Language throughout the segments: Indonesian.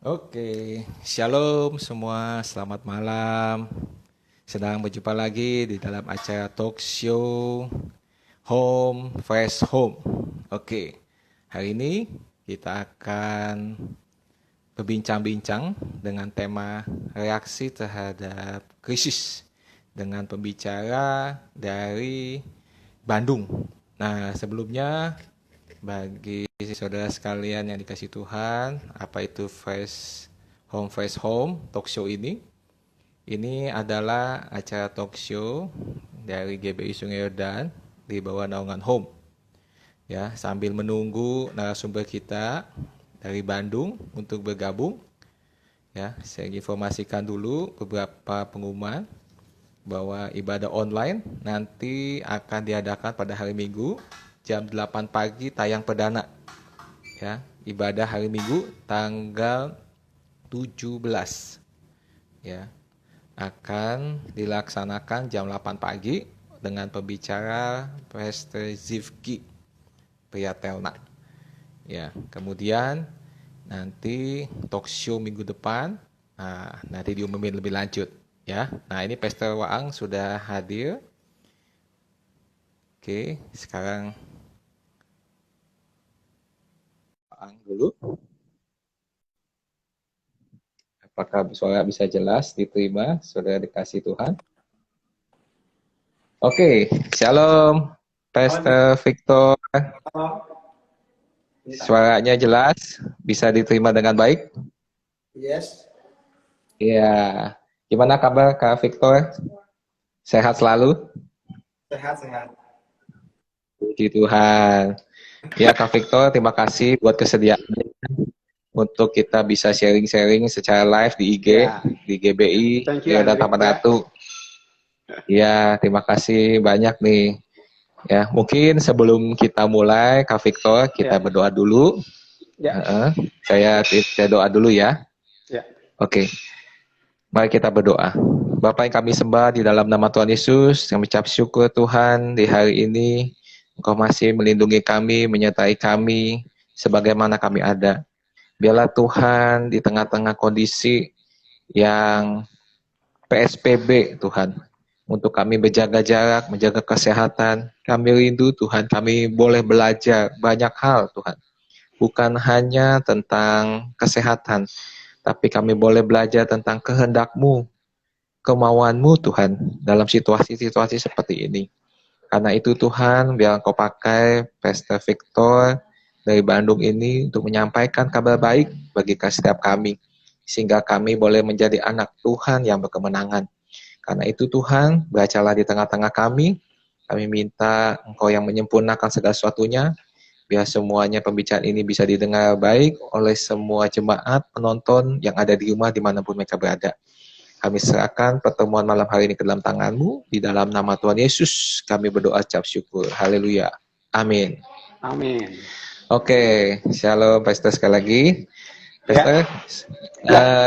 Oke, shalom semua, selamat malam. Sedang berjumpa lagi di dalam acara talk show Home Fresh Home. Oke, hari ini kita akan berbincang-bincang dengan tema reaksi terhadap krisis dengan pembicara dari Bandung. Nah, sebelumnya bagi saudara sekalian yang dikasih Tuhan, apa itu Fresh Home talk show ini? Ini adalah acara talk show dari GBI Sungai Yordan di bawah naungan Home. Ya, sambil menunggu narasumber kita dari Bandung untuk bergabung, ya, saya informasikan dulu beberapa pengumuman bahwa ibadah online nanti akan diadakan pada hari Minggu jam 8 pagi tayang perdana. Ya, ibadah hari Minggu tanggal 17. Ya, akan dilaksanakan jam 8 pagi dengan pembicara Pastor Zivki Priyatelna. Ya, kemudian nanti talk show minggu depan, nanti diumumin lebih lanjut. Ya, nah ini Pastor Waang sudah hadir. Oke, sekarang Waang dulu. Apakah suara bisa jelas diterima, saudara dikasih Tuhan? Oke, shalom, Pastor Victor. Suaranya jelas, bisa diterima dengan baik? Yes. Ya, gimana kabar Kak Victor? Sehat selalu? Sehat. Puji Tuhan. Ya Kak Victor, terima kasih buat kesediaannya untuk kita bisa sharing-sharing secara live di IG, Ya. di GBI, Thank you, Yordan Andri. Tapanratu. Ya, terima kasih banyak nih. Ya, mungkin sebelum kita mulai, Kak Victor, kita berdoa dulu. Ya. Saya doa dulu ya. Ya. Oke, mari kita berdoa. Bapa yang kami sembah di dalam nama Tuhan Yesus, kami ucap syukur Tuhan di hari ini, Engkau masih melindungi kami, menyertai kami, sebagaimana kami ada. Biarlah Tuhan di tengah-tengah kondisi yang PSBB Tuhan, untuk kami berjaga jarak, menjaga kesehatan. Kami rindu Tuhan, kami boleh belajar banyak hal Tuhan. Bukan hanya tentang kesehatan, tapi kami boleh belajar tentang kehendak-Mu, kemauan-Mu Tuhan, dalam situasi-situasi seperti ini. Karena itu Tuhan, biar Engkau pakai Pastor Victor dari Bandung ini untuk menyampaikan kabar baik bagi setiap kami, sehingga kami boleh menjadi anak Tuhan yang berkemenangan. Karena itu Tuhan, bacalah di tengah-tengah kami minta Engkau yang menyempurnakan segala sesuatunya, biar semuanya pembicaraan ini bisa didengar baik oleh semua jemaat, penonton yang ada di rumah dimanapun mereka berada. Kami serahkan pertemuan malam hari ini ke dalam tangan-Mu, di dalam nama Tuhan Yesus, kami berdoa ucap syukur. Haleluya. Amin. Amin. Oke, shalom Pastor sekali lagi. Pastor,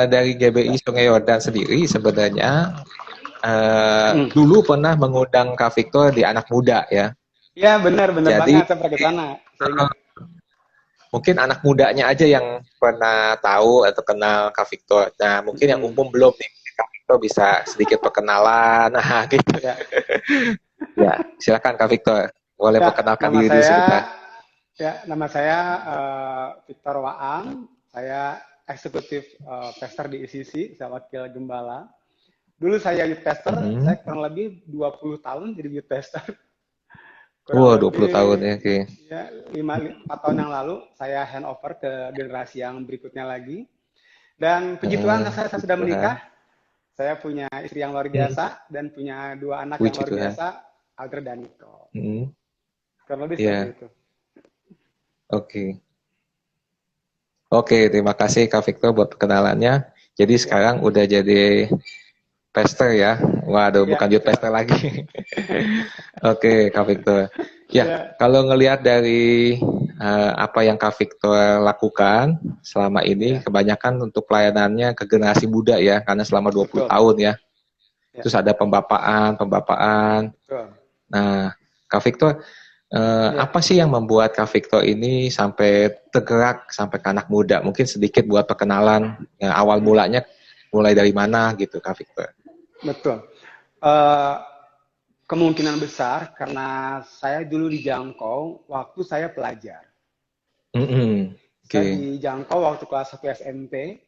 dari GBI Sungai Yordan sendiri sebenarnya dulu pernah mengundang Kak Victor di anak muda ya. Ya, benar Jadi, banget, saya pernah ke sana. mungkin anak mudanya aja yang pernah tahu atau kenal Kak Victor. Nah, mungkin yang umum belum nih. Kak Victor bisa sedikit perkenalan. Nah, gitu. Ya, silakan Kak Victor. Boleh perkenalkan diri dulu sebentar. Ya, nama saya Victor Waang. Saya eksekutif pastor di ICC, saya wakil gembala. Dulu saya youth pastor, saya kurang lebih 20 tahun jadi youth pastor. Wow, 20 tahun ya, oke. Ya, 4 tahun yang lalu saya hand over ke generasi yang berikutnya lagi. Dan puji Tuhan saya sudah menikah. Saya punya istri yang luar biasa dan punya 2 anak yang luar biasa, Alder dan Nico. Kurang lebih seperti itu. Oke, terima kasih Kak Victor buat perkenalannya. Jadi sekarang udah jadi pastor ya. Waduh, bukan youth pastor lagi. Oke, Kak Victor. Ya, kalau ngelihat dari apa yang Kak Victor lakukan selama ini, kebanyakan untuk pelayanannya ke generasi muda ya, karena selama 20 tahun ya. Terus ada pembapaan. Nah, Kak Victor, Ya, Apa sih yang membuat Kak Victor ini sampai tergerak sampai ke anak muda? Mungkin sedikit buat perkenalan, awal mulanya mulai dari mana gitu Kak Victor? betul. Eh, Kemungkinan besar karena saya dulu dijangkau waktu saya pelajar. Mm-mm. Saya Oke, dijangkau waktu kelas 1 SMP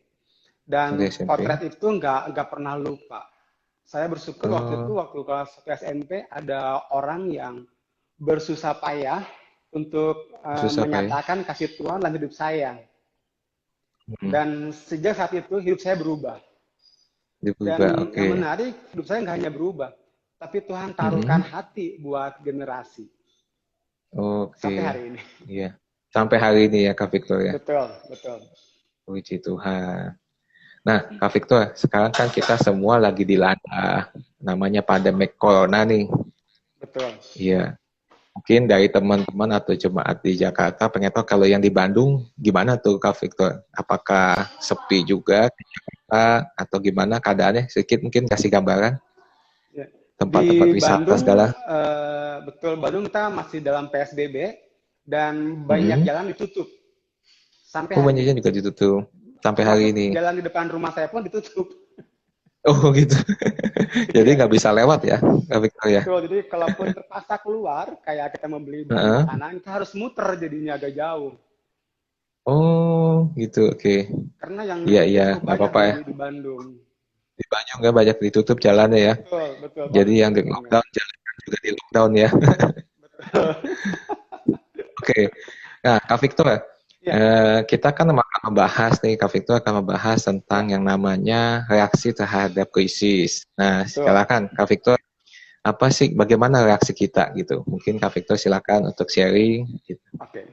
dari dan SMP. potret itu nggak pernah lupa. Saya bersyukur waktu itu Oh, waktu kelas 1 SMP ada orang yang bersusah payah untuk susah Pak ya? menyatakan kasih Tuhan dalam hidup saya. Mm. Dan sejak saat itu hidup saya berubah. Dibuka, Dan oke. yang menarik, hidup saya nggak hanya berubah, tapi Tuhan taruhkan Mm-mm. hati buat generasi Oke, sampai hari ini. iya. Sampai hari ini ya Kak Victor ya. Betul, betul. Puji Tuhan. Nah, Kak Victor, sekarang kan kita semua lagi dilanda namanya pandemi corona nih. Betul. Iya. Mungkin dari teman-teman atau jemaat di Jakarta pengen tahu kalau yang di Bandung gimana tuh Kak Victor? Apakah sepi juga di Jakarta atau gimana keadaannya? Sedikit mungkin kasih gambaran Ya. tempat-tempat Di wisata segala. Bandung, betul, Bandung kita masih dalam PSBB dan banyak Mm-mm. jalan ditutup sampai Oh, hari banyaknya ini. juga ditutup sampai hari Termasuk ini. jalan di depan rumah saya pun ditutup. Oh gitu. Jadi Iya, nggak iya. bisa lewat ya Kak Victor ya? Betul, jadi kalaupun terpaksa keluar, kayak kita membeli bahan Heeh. makanan, kita harus muter jadinya agak jauh. Oh gitu, oke. Karena yang Iya itu iya, cukup nggak banyak apa-apa ya. di Bandung. Di Bandung nggak banyak ditutup jalannya ya. Betul, betul Jadi banget, yang di betul banget. lockdown jalan juga di lockdown ya. Betul. Oke. Nah, Kak Victor, Ya, kita kan akan membahas nih, Kak Victor akan membahas tentang ya, yang namanya reaksi terhadap krisis. Nah, betul. silakan Kak Victor, apa sih, bagaimana reaksi kita gitu? Mungkin Kak Victor silakan untuk sharing. Gitu. Oke.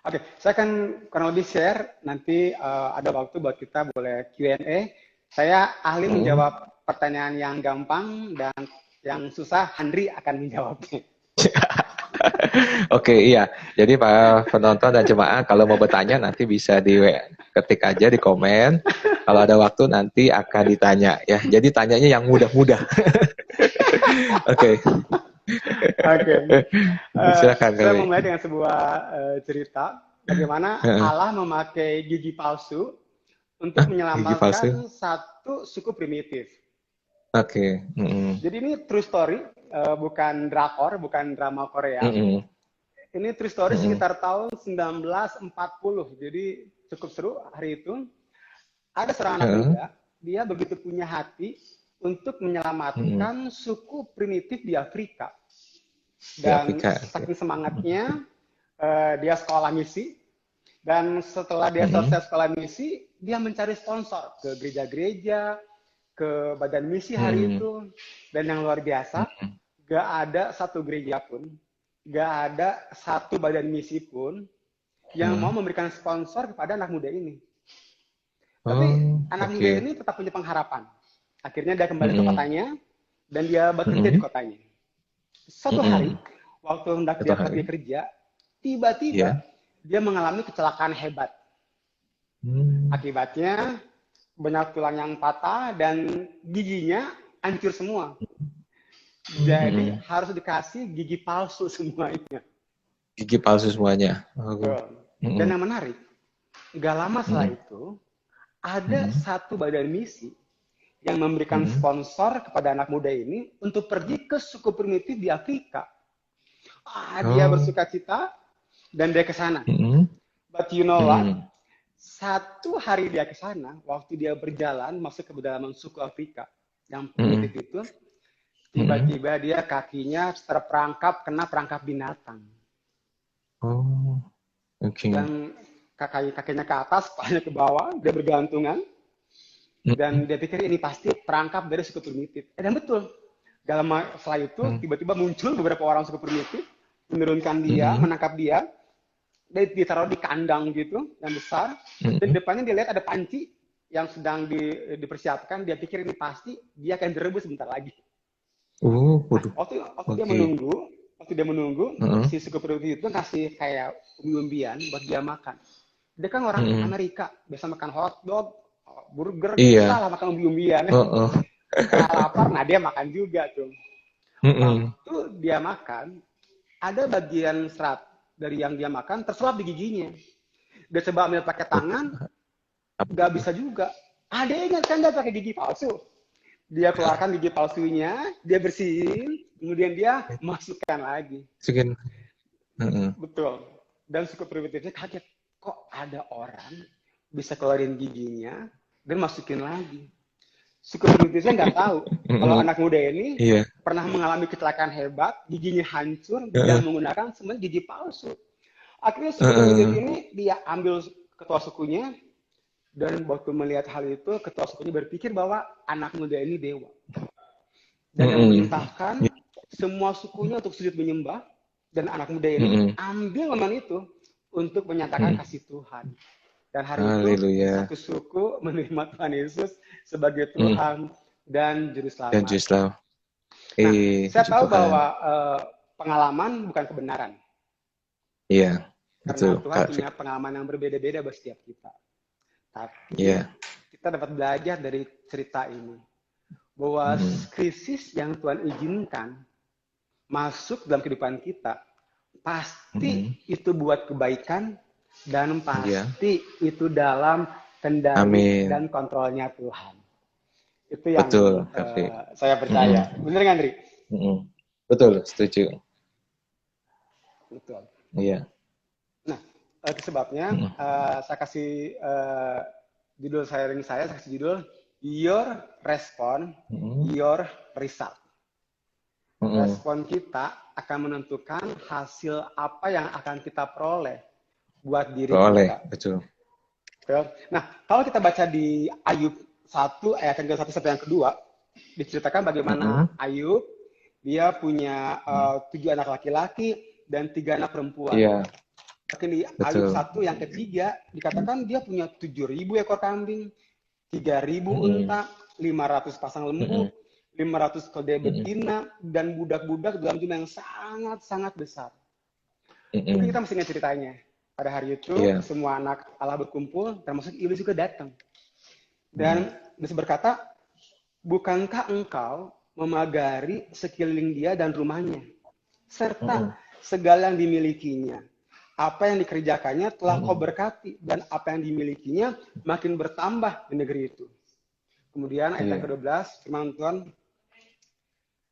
Oke, saya akan kurang lebih share nanti ada waktu buat kita boleh Q&A. Saya ahli Hmm. menjawab pertanyaan yang gampang dan yang susah Handri akan menjawabnya. Oke, iya. Jadi para penonton dan jemaah kalau mau bertanya nanti bisa ketik aja di komen. Kalau ada waktu nanti akan ditanya ya. Jadi tanyanya yang mudah-mudah. Oke, Oke, silakan saya kali. memulai dengan sebuah cerita bagaimana Allah memakai gigi palsu untuk Gigi palsu. menyelamatkan satu suku primitif. Oke. Mm-mm. Jadi ini true story, bukan drakor, bukan drama Korea. Mm-mm. Ini true story Mm-mm. sekitar tahun 1940. Jadi cukup seru hari itu. Ada seorang anak Heeh. muda, dia begitu punya hati untuk Mm-mm. menyelamatkan suku primitif di Afrika. Di Dan Afrika. Oke. saking semangatnya, dia sekolah misi. Dan setelah dia Mm-mm. selesai sekolah misi, dia mencari sponsor ke gereja-gereja, ke badan misi hari Mm-mm. itu. Dan yang luar biasa, Mm-mm. gak ada satu gereja pun, gak ada satu badan misi pun yang mau Mm. memberikan sponsor kepada anak muda ini. Tapi Oh, anak muda oke. ini tetap punya pengharapan. Akhirnya dia kembali ke Mm-mm. kotanya dan dia bekerja di Mm-mm. kotanya. Suatu hari, Mm-mm. waktu hendak Satu dia pergi hari. kerja, tiba-tiba Ya. dia mengalami kecelakaan hebat. Hmm. Akibatnya banyak tulang yang patah dan giginya hancur semua. Jadi Mm-mm. harus dikasih gigi palsu semuanya. Gigi palsu semuanya. Oh. Betul. Dan Mm-mm. yang menarik, gak lama setelah Mm-mm. itu, ada Mm-mm. satu badan misi yang memberikan Mm-mm. sponsor kepada anak muda ini untuk pergi ke suku primitif di Afrika. Dia Oh. bersuka cita dan dia ke sana. Mm-mm. But you know what? Mm-mm. Satu hari dia ke sana, waktu dia berjalan masuk ke pedalaman suku Afrika yang Mm-mm. primitif itu, Mm-mm. tiba-tiba dia kakinya terperangkap kena perangkap binatang. Oh, oke. Dan kakinya ke atas, kepalanya ke bawah, dia bergantungan. Mm-mm. Dan dia pikir ini pasti perangkap dari suku primitif. Dan betul. Gak lama setelah itu, tiba-tiba muncul beberapa orang suku primitif, menurunkan dia, Mm-mm. menangkap dia, dia ditaruh di kandang gitu, yang besar. Dan di Mm-mm. depannya dia lihat ada panci yang sedang dipersiapkan. Dia pikir ini pasti dia akan direbus sebentar lagi. Nah, Waduh. Oke. waktu dia menunggu, Mm-mm. si suku primitif itu ngasih kayak umbi-umbian buat dia makan. Dia kan orang Mm-mm. Amerika, biasa makan hotdog, burger, Iya. bisa lah makan umbi-umbian. Oh. Setelah lapar, nah dia makan juga tuh. Mm-mm. Waktu dia makan, ada bagian serat dari yang dia makan tersuap di giginya. Dia coba ambil pakai tangan, nggak bisa juga. Ada ingat kan dia pakai gigi palsu. Dia keluarkan gigi palsunya, dia bersihin, kemudian dia masukkan lagi. Masukin. Betul. Dan suku primitifnya kaget. Kok ada orang bisa keluarin giginya dan masukin lagi. Suku primitifnya nggak tahu kalau anak muda ini pernah mengalami kecelakaan hebat, giginya hancur dan menggunakan semua gigi palsu. Akhirnya suku primitif ini dia ambil ketua sukunya, dan waktu melihat hal itu ketua sukunya berpikir bahwa anak muda ini dewa. Dan yang memerintahkan semua sukunya untuk sujud menyembah, dan anak muda ini ambil momen itu untuk menyatakan kasih Tuhan. Dan hari itu satu suku menerima Tuhan Yesus sebagai Tuhan dan Juru Selamat. Dan Juru Selamat. Nah, saya tahu bahwa pengalaman bukan kebenaran. Iya, karena betul. Tuhan punya pengalaman yang berbeda-beda buat setiap kita. Tapi kita dapat belajar dari cerita ini bahwa krisis yang Tuhan izinkan masuk dalam kehidupan kita pasti itu buat kebaikan dan pasti itu dalam kendali dan kontrolnya Tuhan. Itu yang saya percaya. Benar nggak, Andri? Betul, setuju. Betul. Iya. Nah, itu sebabnya saya kasih judul sharing saya kasih judul Your Response, Your Result. Respon kita akan menentukan hasil apa yang akan kita peroleh buat diri kita. Betul. Nah, kalau kita baca di Ayub 1 ayat yang ke-1 sampai yang kedua, diceritakan bagaimana Ayub dia punya 7 anak laki-laki dan 3 anak perempuan. Tapi di Ayub 1 yang ketiga dikatakan dia punya 7.000 ekor kambing, 3.000 unta, 500 pasang lembu, 500 keledai betina, dan budak-budak dalam jumlah yang sangat-sangat besar. Mungkin kita masih ingat ceritanya. Pada hari itu, semua anak Allah berkumpul, termasuk iblis juga datang. Dan iblis berkata, bukankah engkau memagari sekeliling dia dan rumahnya, serta segala yang dimilikinya? Apa yang dikerjakannya telah kau berkati, dan apa yang dimilikinya makin bertambah di negeri itu. Kemudian ayat yang ke-12, firman Tuhan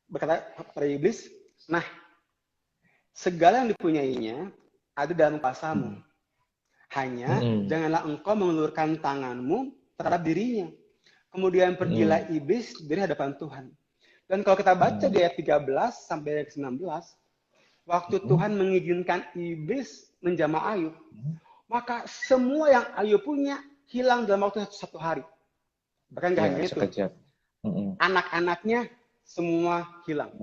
berkata kepada iblis, nah, segala yang dipunyainya ada dalam kuasamu. Hanya janganlah engkau mengulurkan tanganmu terhadap dirinya. Kemudian pergilah iblis dari hadapan Tuhan. Dan kalau kita baca di ayat 13 sampai ayat 19, waktu Tuhan mengizinkan iblis menjamah Ayub, maka semua yang Ayub punya hilang dalam waktu 1 hari. Bahkan gak hanya itu, anak-anaknya semua hilang.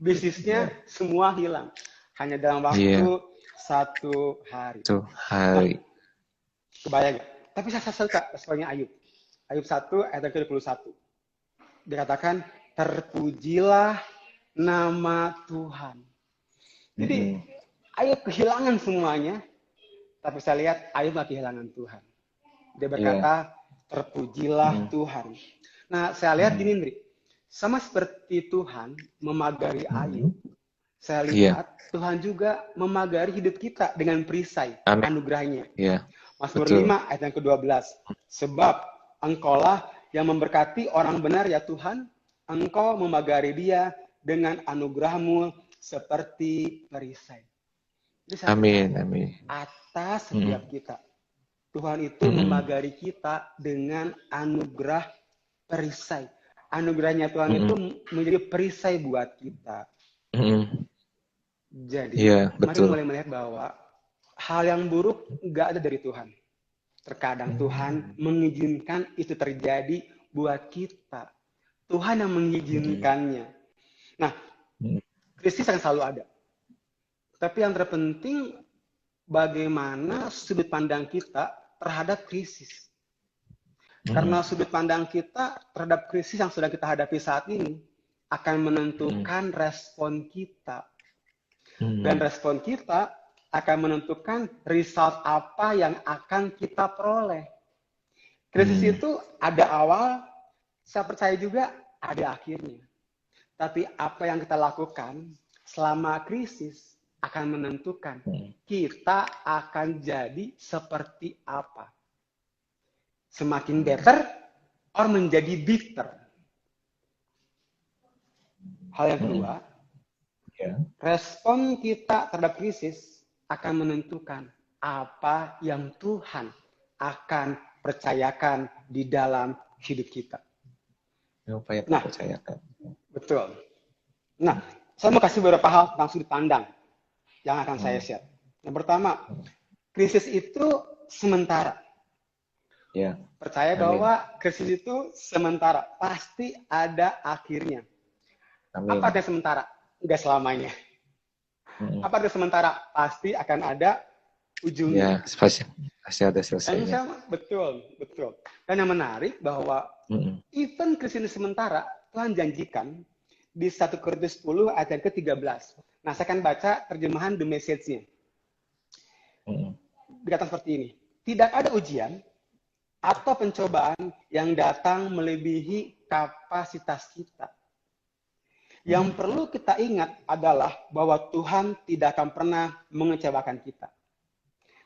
Bisnisnya semua hilang. Hanya dalam waktu 1 hari. Nah, kebayang gak? Tapi saya suka responnya Ayub. Ayub 1 ayat ke-21. Dikatakan, terpujilah nama Tuhan. Jadi, Ayub kehilangan semuanya. Tapi saya lihat Ayub gak kehilangan Tuhan. Dia berkata, terpujilah Tuhan. Nah, saya lihat gini, Indri. Sama seperti Tuhan memagari Ayub, saya lihat Tuhan juga memagari hidup kita dengan perisai anugerahnya. Mazmur 5 ayat yang ke-12. Sebab engkaulah yang memberkati orang benar ya Tuhan, engkau memagari dia dengan anugerahmu seperti perisai. Jadi saya Amin. Atas setiap kita, Tuhan itu memagari kita dengan anugerah perisai. Anugerahnya Tuhan itu menjadi perisai buat kita. Jadi, mari mulai melihat bahwa hal yang buruk nggak ada dari Tuhan. Terkadang Tuhan mengizinkan itu terjadi buat kita. Tuhan yang mengizinkannya. Nah, krisis akan selalu ada. Tapi yang terpenting, bagaimana sudut pandang kita terhadap krisis. Karena sudut pandang kita terhadap krisis yang sedang kita hadapi saat ini akan menentukan respon kita. Dan respon kita akan menentukan result apa yang akan kita peroleh. Krisis itu ada awal, saya percaya juga ada akhirnya. Tapi apa yang kita lakukan selama krisis akan menentukan kita akan jadi seperti apa. Semakin better or menjadi bitter. Hal yang kedua, respon kita terhadap krisis akan menentukan apa yang Tuhan akan percayakan di dalam hidup kita. Apa yang percayakan. Betul. Nah, saya mau kasih beberapa hal tentang sudut pandang yang akan saya share. Yang pertama, krisis itu sementara. Ya. Percaya bahwa krisis itu sementara, pasti ada akhirnya. Amin. Apa artinya sementara? Enggak selamanya. Apa artinya sementara? Pasti akan ada ujungnya. Ya, pasti ada selesainya. Betul. Dan yang menarik bahwa even krisis ini sementara, Tuhan janjikan di 1 Korintus 10 ayat yang ke-13. Nah, saya akan baca terjemahan The Message-nya. Dikatakan seperti ini. Tidak ada ujian atau pencobaan yang datang melebihi kapasitas kita. Yang perlu kita ingat adalah bahwa Tuhan tidak akan pernah mengecewakan kita.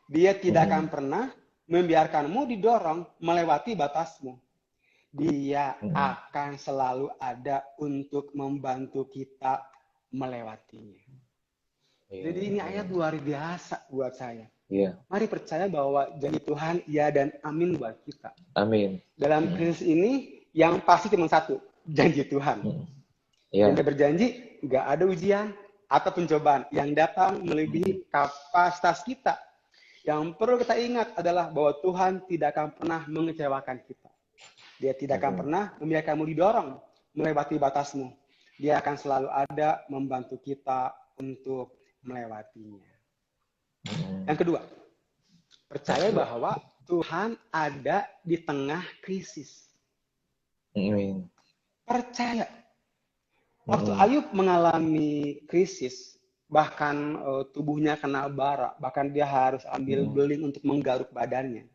Dia tidak akan pernah membiarkanmu didorong melewati batasmu. Dia akan selalu ada untuk membantu kita melewatinya. Jadi ini ayat luar biasa buat saya. Mari percaya bahwa janji Tuhan ya dan amin buat kita. Amin. Dalam krisis ini yang pasti cuma satu, janji Tuhan. Yang dia berjanji nggak ada ujian atau pencobaan yang datang melebihi kapasitas kita. Yang perlu kita ingat adalah bahwa Tuhan tidak akan pernah mengecewakan kita. Dia tidak akan pernah membiarkanmu didorong melewati batasmu. Dia akan selalu ada membantu kita untuk melewatinya. Yang kedua, percaya bahwa Tuhan ada di tengah krisis. Percaya. Waktu Ayub mengalami krisis, bahkan tubuhnya kena bara, bahkan dia harus ambil beling untuk menggaruk badannya.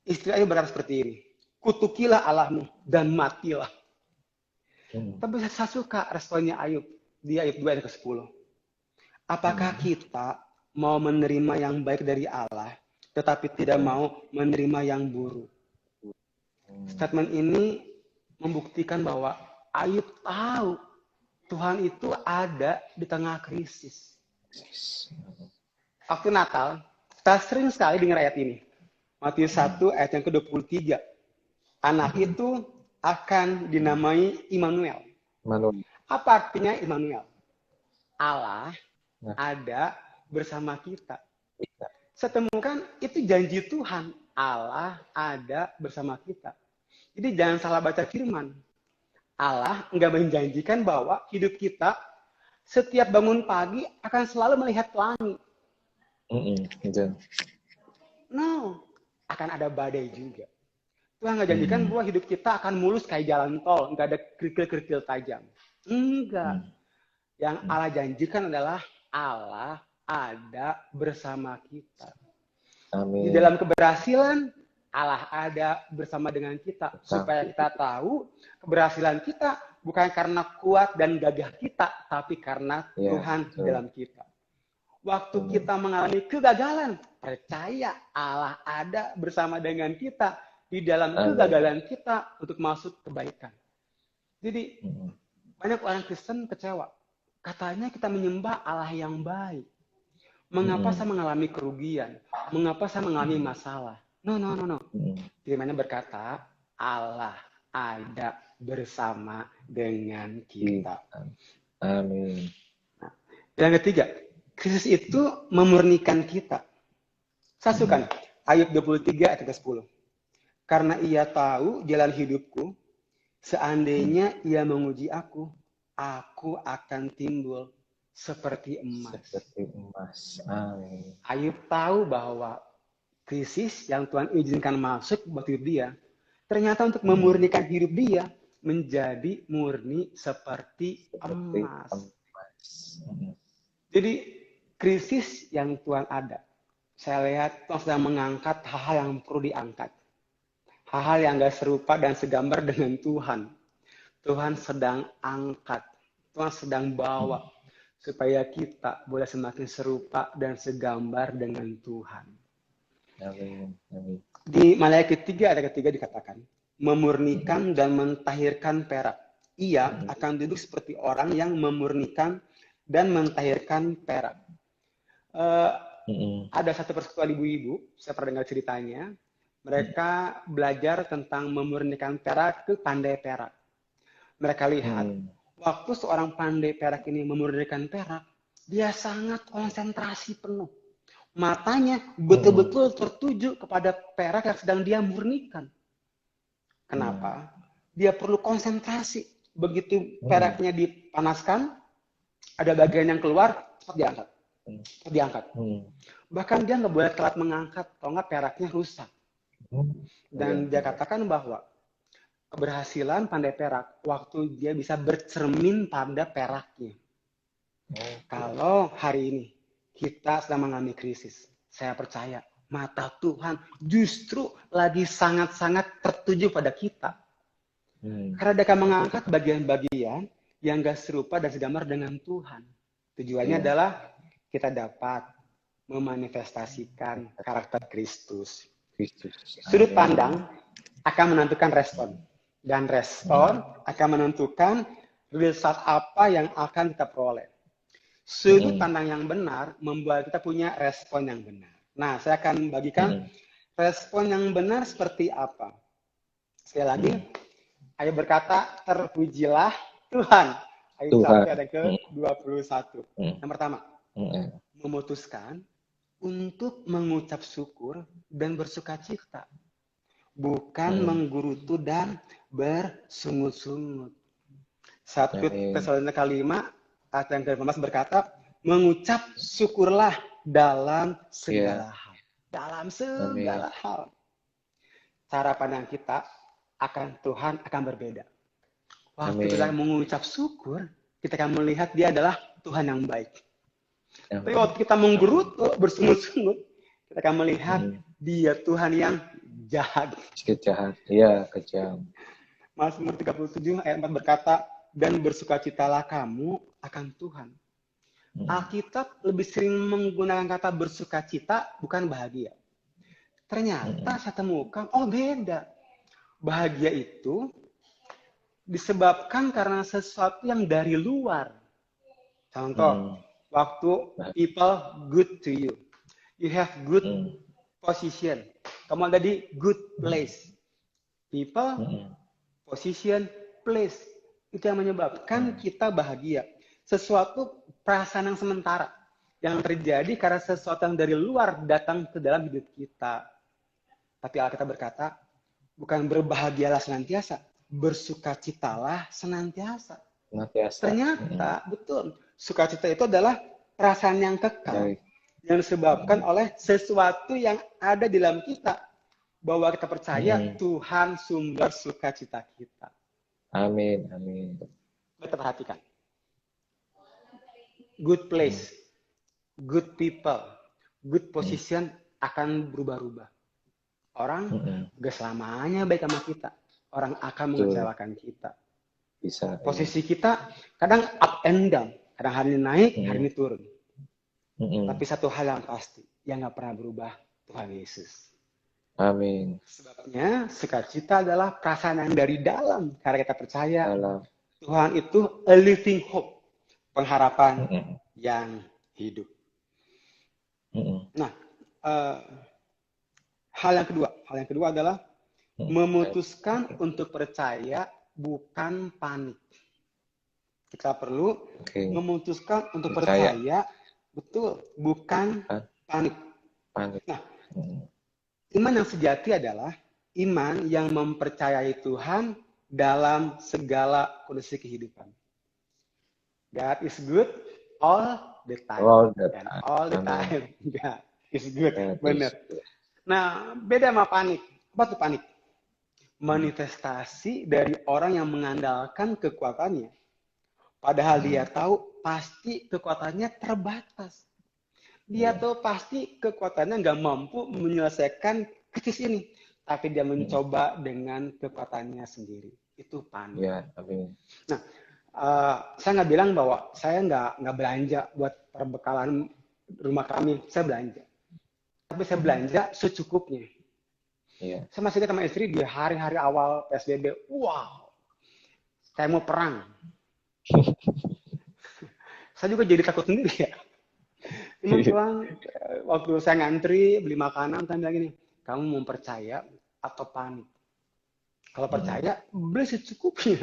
Istri Ayub berkata seperti ini, kutukilah Allahmu dan matilah. Tapi saya suka responnya Ayub, di Ayub 2 ayat ke-10. Apakah kita mau menerima yang baik dari Allah, tetapi tidak mau menerima yang buruk? Statement ini membuktikan bahwa Ayub tahu Tuhan itu ada di tengah krisis. Waktu Natal, kita sering sekali dengar ayat ini. Matius 1 ayat yang ke-23. Anak itu akan dinamai Immanuel. Apa artinya Immanuel? Allah ada bersama kita. Saya temukan itu janji Tuhan. Allah ada bersama kita. Jadi jangan salah baca firman. Allah enggak menjanjikan bahwa hidup kita setiap bangun pagi akan selalu melihat langit. No, akan ada badai juga. Tuhan enggak janjikan bahwa hidup kita akan mulus kayak jalan tol, enggak ada kerikil-kerikil tajam. Enggak. Yang Allah janjikan adalah Allah ada bersama kita. Amin. Di dalam keberhasilan, Allah ada bersama dengan kita. Supaya kita tahu keberhasilan kita bukan karena kuat dan gagah kita, tapi karena Tuhan di dalam kita. Waktu kita mengalami kegagalan, percaya Allah ada bersama dengan kita di dalam kegagalan kita untuk masuk kebaikan. Jadi banyak orang Kristen kecewa. Katanya kita menyembah Allah yang baik. Mengapa saya mengalami kerugian? Mengapa saya mengalami masalah? No. Firman-Nya berkata, Allah ada bersama dengan kita. Amin. Nah, yang ketiga, krisis itu memurnikan kita. Saya suka Ayub 23 ayat 10. Karena ia tahu jalan hidupku, seandainya ia menguji aku akan timbul seperti emas. Amin. Ayub tahu bahwa krisis yang Tuhan izinkan masuk buat hidup dia, ternyata untuk memurnikan hidup dia menjadi murni seperti emas. Jadi krisis yang Tuhan ada, saya lihat Tuhan sedang mengangkat hal-hal yang perlu diangkat. Hal-hal yang gak serupa dan segambar dengan Tuhan. Tuhan sedang angkat. Tuhan sedang bawa. supaya kita boleh semakin serupa dan segambar dengan Tuhan. Amin. Amin. Di Maleakhi 3 ayat ketiga dikatakan, memurnikan dan mentahirkan perak. Ia akan duduk seperti orang yang memurnikan dan mentahirkan perak. Ada satu persekutuan ibu-ibu, saya pernah dengar ceritanya. Mereka belajar tentang memurnikan perak ke pandai perak. Mereka lihat, waktu seorang pandai perak ini memurnikan perak, dia sangat konsentrasi penuh. Matanya betul-betul tertuju kepada perak yang sedang dia murnikan. Kenapa? Dia perlu konsentrasi. Begitu peraknya dipanaskan, ada bagian yang keluar, cepat diangkat. Diangkat. Bahkan dia nggak boleh telat mengangkat, kalau nggak peraknya rusak. Dan dia katakan bahwa keberhasilan pandai perak waktu dia bisa bercermin pada peraknya. Kalau hari ini kita sedang mengalami krisis, saya percaya mata Tuhan justru lagi sangat-sangat tertuju pada kita. Karena dia akan mengangkat bagian-bagian yang gak serupa dan segambar dengan Tuhan. Tujuannya adalah kita dapat memanifestasikan karakter Kristus. Sudut pandang akan menentukan respon. Dan respon akan menentukan result apa yang akan kita peroleh. Sudut pandang yang benar membuat kita punya respon yang benar. Nah, saya akan bagikan respon yang benar seperti apa. Sekali lagi, ayat berkata, terpujilah Tuhan. Ayat 1 ayat ke-21. Yang pertama, memutuskan untuk mengucap syukur dan bersuka cita. Bukan menggerutu dan bersungut-sungut. 1 Tesalonika 5 ayat yang ke-15 berkata, mengucap syukurlah dalam segala hal. Dalam segala hal. Cara pandang kita akan Tuhan akan berbeda. Waktu kita mengucap syukur, kita akan melihat dia adalah Tuhan yang baik. Tapi waktu kita menggerutu, bersungut-sungut, kita akan melihat dia Tuhan yang jahat. Jahat, iya, kejam. Mazmur 37 ayat 4 berkata, dan bersukacitalah kamu akan Tuhan. Alkitab lebih sering menggunakan kata bersukacita, bukan bahagia. Ternyata saya temukan, beda. Bahagia itu disebabkan karena sesuatu yang dari luar. Contoh, waktu people good to you. You have good position. Kamu ada di good place. People, position, place. Itu yang menyebabkan kita bahagia. Sesuatu perasaan yang sementara. Yang terjadi karena sesuatu yang dari luar datang ke dalam hidup kita. Tapi Alkitab berkata, bukan berbahagialah senantiasa, bersukacitalah senantiasa. Ternyata, betul. Sukacita itu adalah perasaan yang kekal. Yang disebabkan oleh sesuatu yang ada di dalam kita. Bahwa kita percaya Tuhan sumber sukacita kita. Amin, amin. Kita perhatikan. Good place, good people, good position akan berubah-ubah. Orang gak selamanya baik sama kita. Orang akan mengecewakan kita. Bisa. Posisi kita kadang up and down. Kadang hari ini naik, hari ini turun. Tapi satu hal yang pasti, yang gak pernah berubah, Tuhan Yesus. Amin. Sebabnya sukacita adalah perasaan yang dari dalam. Karena kita percaya Tuhan itu a living hope. Pengharapan yang hidup. Nah, hal yang kedua adalah memutuskan untuk percaya bukan panik. Kita perlu memutuskan untuk percaya, betul, bukan panik. Nah, iman yang sejati adalah iman yang mempercayai Tuhan dalam segala kondisi kehidupan. God is good all the time. All the time. God is good. Benar. Nah, beda sama panik. Apa tuh panik? Manifestasi dari orang yang mengandalkan kekuatannya. Padahal dia tahu pasti kekuatannya terbatas. Dia tahu pasti kekuatannya nggak mampu menyelesaikan krisis ini. Tapi dia mencoba dengan kekuatannya sendiri. Itu panik. Ya, amin. Nah, Saya nggak bilang bahwa saya nggak belanja buat perbekalan rumah kami, saya belanja. Tapi saya belanja secukupnya. Iya. Saya masih ingat sama istri di hari-hari awal PSBB. Wow, saya mau perang. Saya juga jadi takut sendiri ya. Ini pulang, waktu saya ngantri beli makanan, saya bilang gini, kamu mau percaya atau panik? Kalau percaya, beli secukupnya.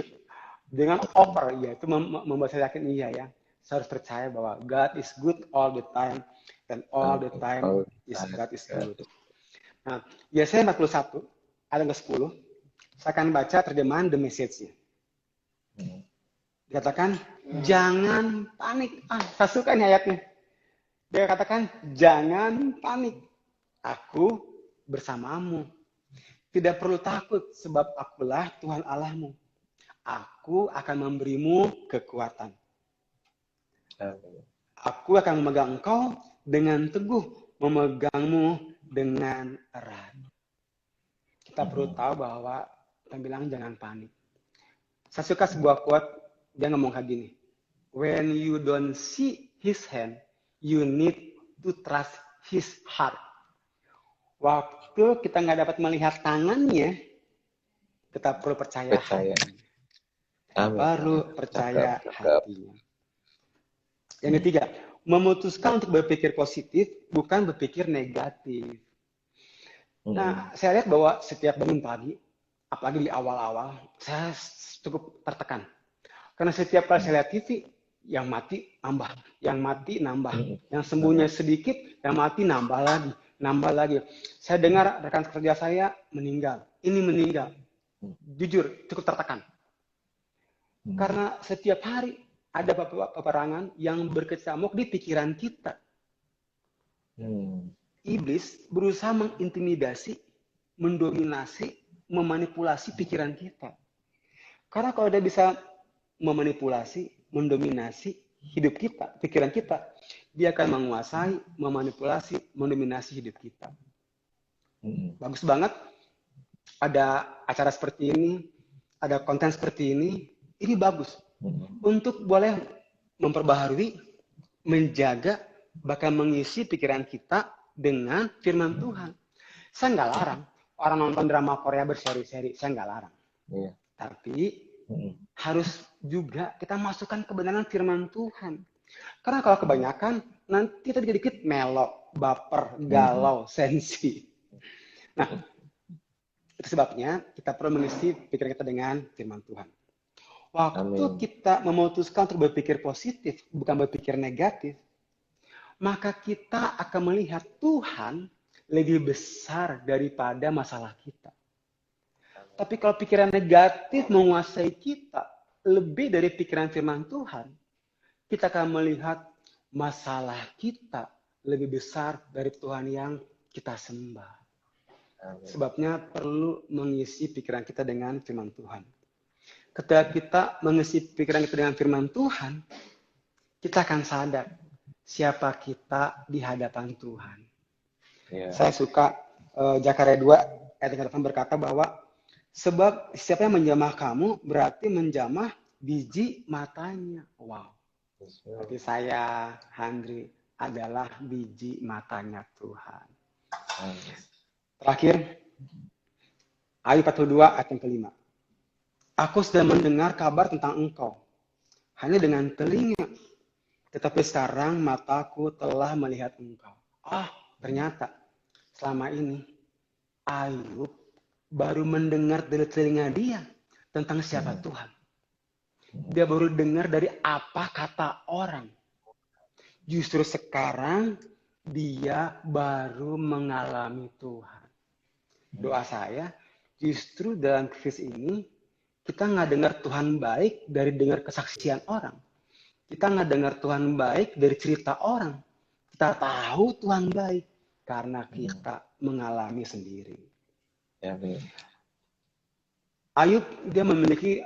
Dengan over, ya itu membuat saya yakin iya ya. Saya harus percaya bahwa God is good all the time, and all the time God is good. Nah, Yesaya 41, ayat ke-10, saya akan baca terjemahan The Message-nya. Dikatakan, jangan panik. Saya suka ini ayatnya. Dia katakan, jangan panik. Aku bersamamu. Tidak perlu takut, sebab akulah Tuhan Allahmu. Aku akan memberimu kekuatan. Aku akan memegang engkau dengan teguh, memegangmu dengan erat. Kita perlu tahu bahwa kita bilang jangan panik. Saya suka sebuah quote, dia ngomong kayak gini. When you don't see his hand, you need to trust his heart. Waktu kita nggak dapat melihat tangannya, kita perlu percaya. Baru percaya hatinya. Yang ketiga, memutuskan untuk berpikir positif, bukan berpikir negatif. Nah, saya lihat bahwa setiap bangun pagi, apalagi di awal-awal, saya cukup tertekan. Karena setiap kali saya lihat TV, yang mati nambah, yang mati nambah, yang sembuhnya sedikit, yang mati nambah lagi, nambah lagi. Saya dengar rekan kerja saya meninggal, ini meninggal. Jujur, cukup tertekan. Karena setiap hari ada peperangan yang berkecamuk di pikiran kita. Iblis berusaha mengintimidasi, mendominasi, memanipulasi pikiran kita. Karena kalau dia bisa memanipulasi, mendominasi hidup kita, pikiran kita, dia akan menguasai, memanipulasi, mendominasi hidup kita. Bagus banget ada acara seperti ini, ada konten seperti ini bagus. Untuk boleh memperbaharui, menjaga, bahkan mengisi pikiran kita dengan firman Tuhan. Saya nggak larang orang nonton drama Korea berseri-seri, saya nggak larang. Tapi harus juga kita masukkan kebenaran firman Tuhan. Karena kalau kebanyakan, nanti kita dikit-dikit melo, baper, galau, sensi. Nah, itu sebabnya kita perlu mengisi pikiran kita dengan firman Tuhan. Waktu kita memutuskan untuk berpikir positif, bukan berpikir negatif, maka kita akan melihat Tuhan lebih besar daripada masalah kita. Tapi kalau pikiran negatif menguasai kita lebih dari pikiran firman Tuhan, kita akan melihat masalah kita lebih besar dari Tuhan yang kita sembah. Sebabnya perlu mengisi pikiran kita dengan firman Tuhan. Ketika kita mengisi pikiran kita dengan firman Tuhan, kita akan sadar siapa kita di hadapan Tuhan. Saya suka Zakaria 2 ayat 8 berkata bahwa sebab siapa yang menjamah kamu berarti menjamah biji matanya. Wow. Berarti saya, Handri, adalah biji matanya Tuhan. Terakhir, Ayub 42 ayat yang kelima. Aku sudah mendengar kabar tentang engkau, hanya dengan telinga. Tetapi sekarang mataku telah melihat engkau. Ternyata selama ini Ayub baru mendengar dari telinga dia tentang siapa Tuhan. Dia baru dengar dari apa kata orang. Justru sekarang dia baru mengalami Tuhan. Doa saya, justru dalam krisis ini, kita nggak dengar Tuhan baik dari dengar kesaksian orang. Kita nggak dengar Tuhan baik dari cerita orang. Kita tahu Tuhan baik karena kita mengalami sendiri. Ayub, dia memiliki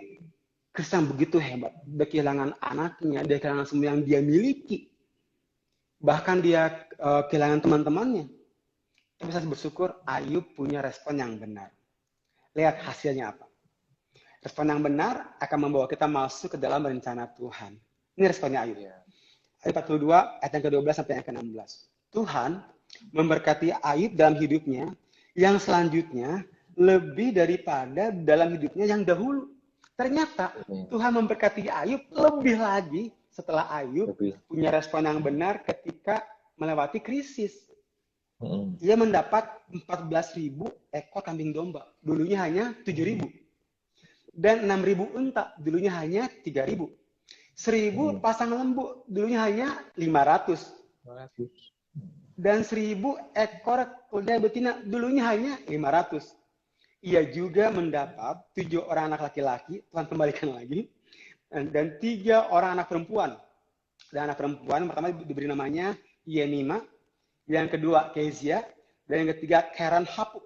krisis yang begitu hebat. Dia kehilangan anaknya, dia kehilangan semua yang dia miliki. Bahkan dia kehilangan teman-temannya. Tapi saya bersyukur Ayub punya respon yang benar. Lihat hasilnya apa. Respon yang benar akan membawa kita masuk ke dalam rencana Tuhan. Ini responnya Ayub. Ayub 42 ayat yang ke-12 sampai yang ke-16. Tuhan memberkati Ayub dalam hidupnya yang selanjutnya lebih daripada dalam hidupnya yang dahulu. Ternyata Tuhan memberkati Ayub lebih lagi setelah Ayub punya respon yang benar ketika melewati krisis. Ia mendapat 14.000 ekor kambing domba. Dulunya hanya 7.000. Dan 6.000 unta. Dulunya hanya 3.000. 1.000 pasang lembu. Dulunya hanya 500. Dan 1.000 ekor keledai betina. Dulunya hanya 500. Ia juga mendapat 7 orang anak laki-laki. Tuhan kembalikan lagi. Dan 3 orang anak perempuan. Dan anak perempuan pertama diberi namanya Yenima. Yang kedua Kezia, dan yang ketiga Keren Hapuk.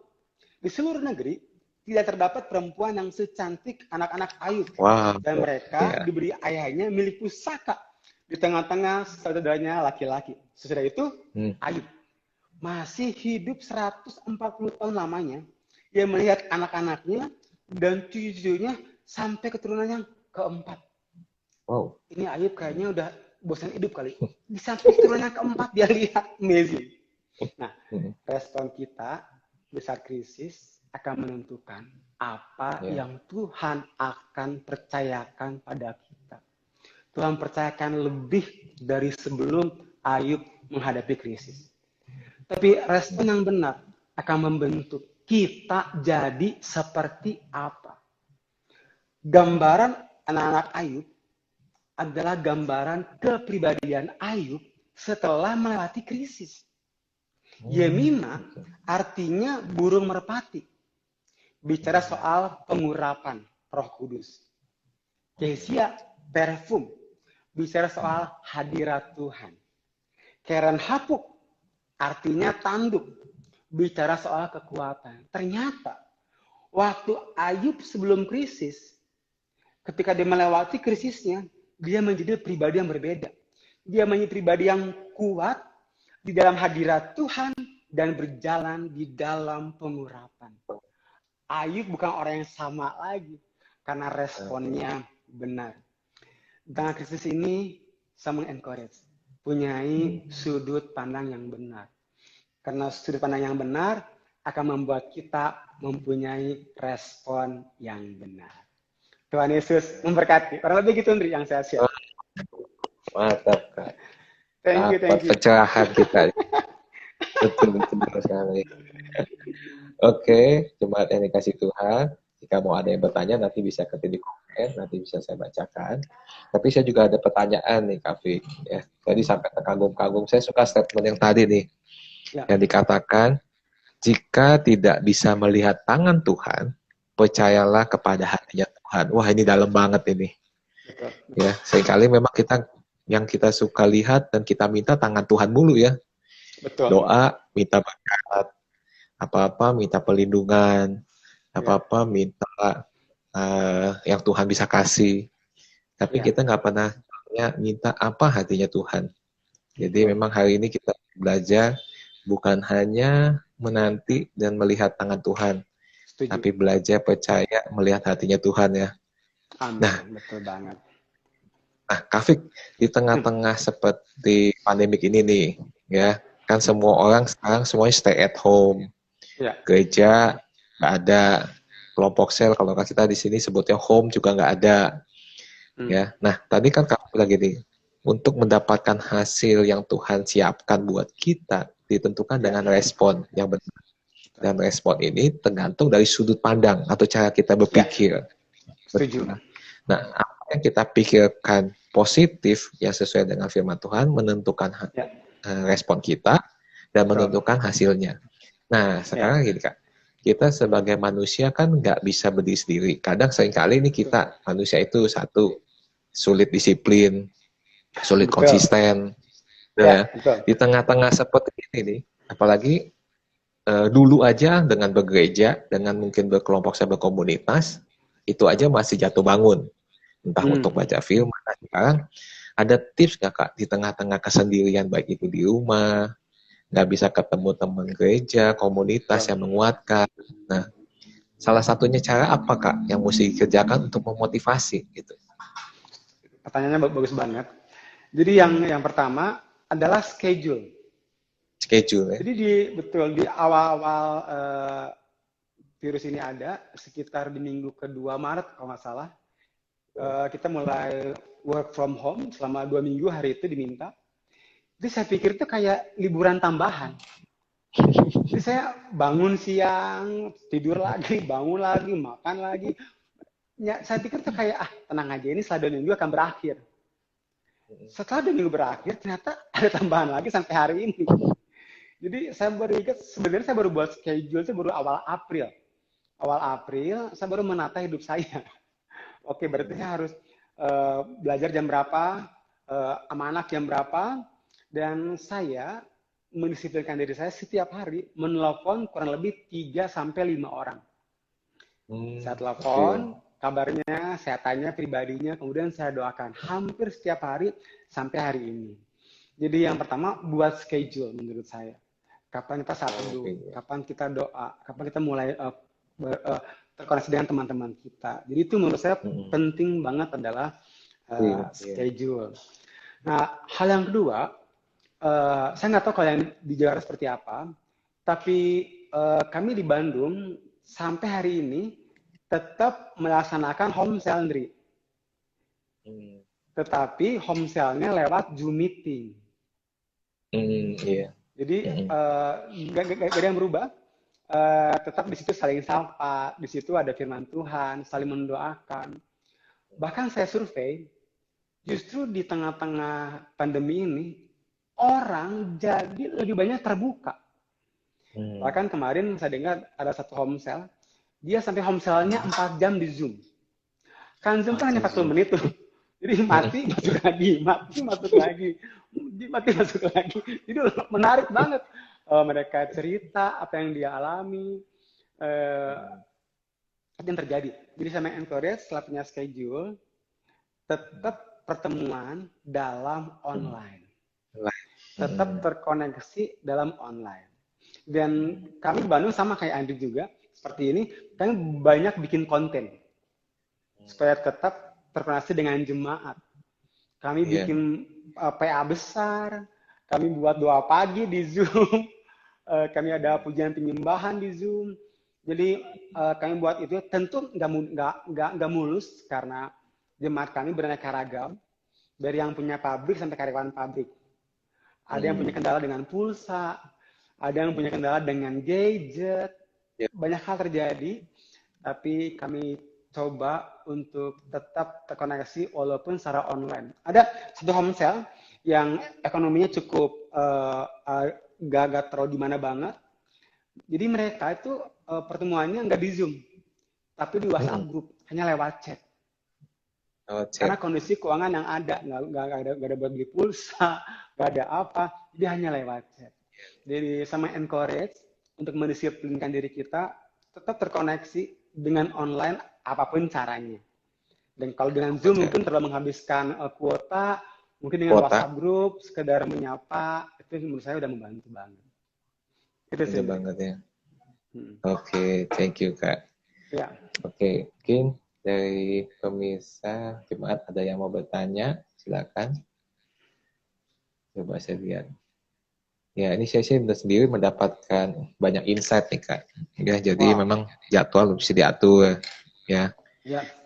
Di seluruh negeri tidak terdapat perempuan yang secantik anak-anak Ayub. Wow. Dan mereka diberi ayahnya milik pusaka di tengah-tengah saudaranya laki-laki. Sesudah itu Ayub masih hidup 140 tahun lamanya. Ia melihat anak-anaknya dan cucunya sampai keturunan yang keempat. Wow. Ini Ayub kayaknya udah bosan hidup kali. Di sampai keturunan yang keempat dia lihat amazing. Nah, respon kita di saat krisis akan menentukan apa yang Tuhan akan percayakan pada kita. Tuhan percayakan lebih dari sebelum Ayub menghadapi krisis. Tapi respon yang benar akan membentuk kita jadi seperti apa. Gambaran anak-anak Ayub adalah gambaran kepribadian Ayub setelah melewati krisis. Yemima artinya burung merpati. Bicara soal pengurapan Roh Kudus. Kezia parfum. Bicara soal hadirat Tuhan. Keren Hapuk artinya tanduk. Bicara soal kekuatan. Ternyata waktu Ayub sebelum krisis, ketika dia melewati krisisnya, dia menjadi pribadi yang berbeda. Dia menjadi pribadi yang kuat di dalam hadirat Tuhan dan berjalan di dalam pengurapan. Ayub bukan orang yang sama lagi karena responnya benar. Dengan krisis ini, saya mengencourage. Punyai sudut pandang yang benar. Karena sudut pandang yang benar akan membuat kita mempunyai respon yang benar. Tuhan Yesus memberkati. Kurang lebih gitu, Andri, yang saya share. Mantap, Kak. Thank you. Pencerahan kita. betul sekali. Oke, jemaat yang dikasih Tuhan. Jika mau ada yang bertanya, nanti bisa ketik di komen, nanti bisa saya bacakan. Tapi saya juga ada pertanyaan nih, Kak Fik. Ya, tadi sampai terkagum-kagum. Saya suka statement yang tadi nih, yang dikatakan, jika tidak bisa melihat tangan Tuhan, percayalah kepada hatinya Tuhan. Wah, ini dalam banget ini. Betul. Ya, seringkali memang yang kita suka lihat dan kita minta tangan Tuhan mulu ya. Betul. Doa minta berkat, apa-apa minta perlindungan, apa-apa minta yang Tuhan bisa kasih. Tapi kita nggak pernah minta apa hatinya Tuhan. Jadi memang hari ini kita belajar bukan hanya menanti dan melihat tangan Tuhan, tapi belajar percaya melihat hatinya Tuhan ya. Amin. Nah, betul banget. Nah, Kak Fik, di tengah-tengah seperti pandemik ini nih, ya, kan semua orang sekarang semuanya stay at home. Gereja nggak ada, kelompok sel kalau kita di sini sebutnya home juga nggak ada. Ya, nah tadi kan Kak bilang gini, untuk mendapatkan hasil yang Tuhan siapkan buat kita ditentukan dengan respon yang benar. Dan respon ini tergantung dari sudut pandang atau cara kita berpikir. Setuju. Nah, apa yang kita pikirkan positif yang sesuai dengan firman Tuhan menentukan respon kita dan menentukan hasilnya. Nah, sekarang gini Kak, kita sebagai manusia kan nggak bisa berdiri sendiri. Kadang seringkali ini kita manusia itu satu sulit disiplin, sulit konsisten. Ya, di tengah-tengah seperti ini nih, apalagi dulu aja dengan bergereja, dengan mungkin berkelompok saya berkomunitas, itu aja masih jatuh bangun. Entah untuk baca film, nah sekarang ada tips nggak Kak di tengah-tengah kesendirian, baik itu di rumah, nggak bisa ketemu teman gereja, komunitas yang menguatkan. Nah, salah satunya cara apa Kak yang mesti dikerjakan untuk memotivasi gitu? Pertanyaannya bagus banget. Jadi yang pertama adalah schedule. Schedule ya. Jadi betul di awal-awal virus ini ada, sekitar di minggu kedua Maret kalau nggak salah, kita mulai work from home selama 2 minggu, hari itu diminta. Jadi saya pikir itu kayak liburan tambahan. Jadi saya bangun siang, tidur lagi, bangun lagi, makan lagi. Ya, saya pikir itu kayak, tenang aja, ini setelah 2 minggu akan berakhir. Setelah 2 minggu berakhir, ternyata ada tambahan lagi sampai hari ini. Jadi saya baru ingat, sebenarnya saya baru buat schedule itu baru awal April. Awal April, saya baru menata hidup saya. Oke, berarti saya harus belajar jam berapa, sama anak jam berapa, dan saya mendisiplinkan diri saya setiap hari menelpon kurang lebih 3-5 orang. Saya telepon, kabarnya, saya tanya pribadinya, kemudian saya doakan hampir setiap hari sampai hari ini. Jadi yang pertama buat schedule menurut saya. Kapan kita saat teduh, kapan kita doa, kapan kita mulai terkoneksi dengan teman-teman kita. Jadi itu menurut saya penting banget adalah schedule. Nah, hal yang kedua, saya nggak tahu kalau yang di Jakarta seperti apa, tapi kami di Bandung sampai hari ini tetap melaksanakan home sale, Andri. Tetapi home sale-nya lewat Zoom meeting. Jadi nggak ada yang berubah. Tetap di situ saling sapa, di situ ada firman Tuhan, saling mendoakan. Bahkan saya survei, justru di tengah-tengah pandemi ini, orang jadi lebih banyak terbuka. Bahkan kemarin saya dengar ada satu home sale, dia sampai home sale-nya 4 jam di Zoom. Kan Zoom kan hanya 40 menit tuh. Jadi mati, masuk lagi, mati, masuk lagi, mati, masuk lagi. Jadi menarik banget. Mereka cerita apa yang dia alami, apa yang terjadi. Jadi saya encourage setelah punya schedule, tetap pertemuan dalam online. Tetap terkoneksi dalam online. Dan kami di Bandung sama kayak Andri juga, seperti ini, kami banyak bikin konten. Supaya tetap terkoneksi dengan jemaat. Kami bikin PA besar, kami buat doa pagi di Zoom, kami ada pujian penyembahan di Zoom. Jadi kami buat itu tentu nggak mulus karena jemaat kami beraneka ragam, dari yang punya pabrik sampai karyawan pabrik. Ada yang punya kendala dengan pulsa, ada yang punya kendala dengan gadget, banyak hal terjadi, tapi kami coba untuk tetap terkoneksi walaupun secara online. Ada satu home sale yang ekonominya cukup gak terlalu di mana banget. Jadi mereka itu pertemuannya nggak di Zoom, tapi di WhatsApp group, hanya lewat chat. Karena kondisi keuangan yang ada, nggak ada buat beli pulsa, nggak ada apa, jadi hanya lewat chat. Jadi sama encourage untuk mendisiplinkan diri kita, tetap terkoneksi dengan online apapun caranya. Dan kalau dengan Zoom mungkin terlalu menghabiskan kuota, mungkin dengan WhatsApp group, sekedar menyapa, itu menurut saya udah membantu banget. Itu sih. Banget ya. Oke, thank you Kak. Ya. Oke, mungkin dari pemirsa jemaat ada yang mau bertanya, silakan. Coba saya lihat. Ya, ini saya sendiri mendapatkan banyak insight nih Kak. Ya, jadi memang jadwal bisa diatur ya.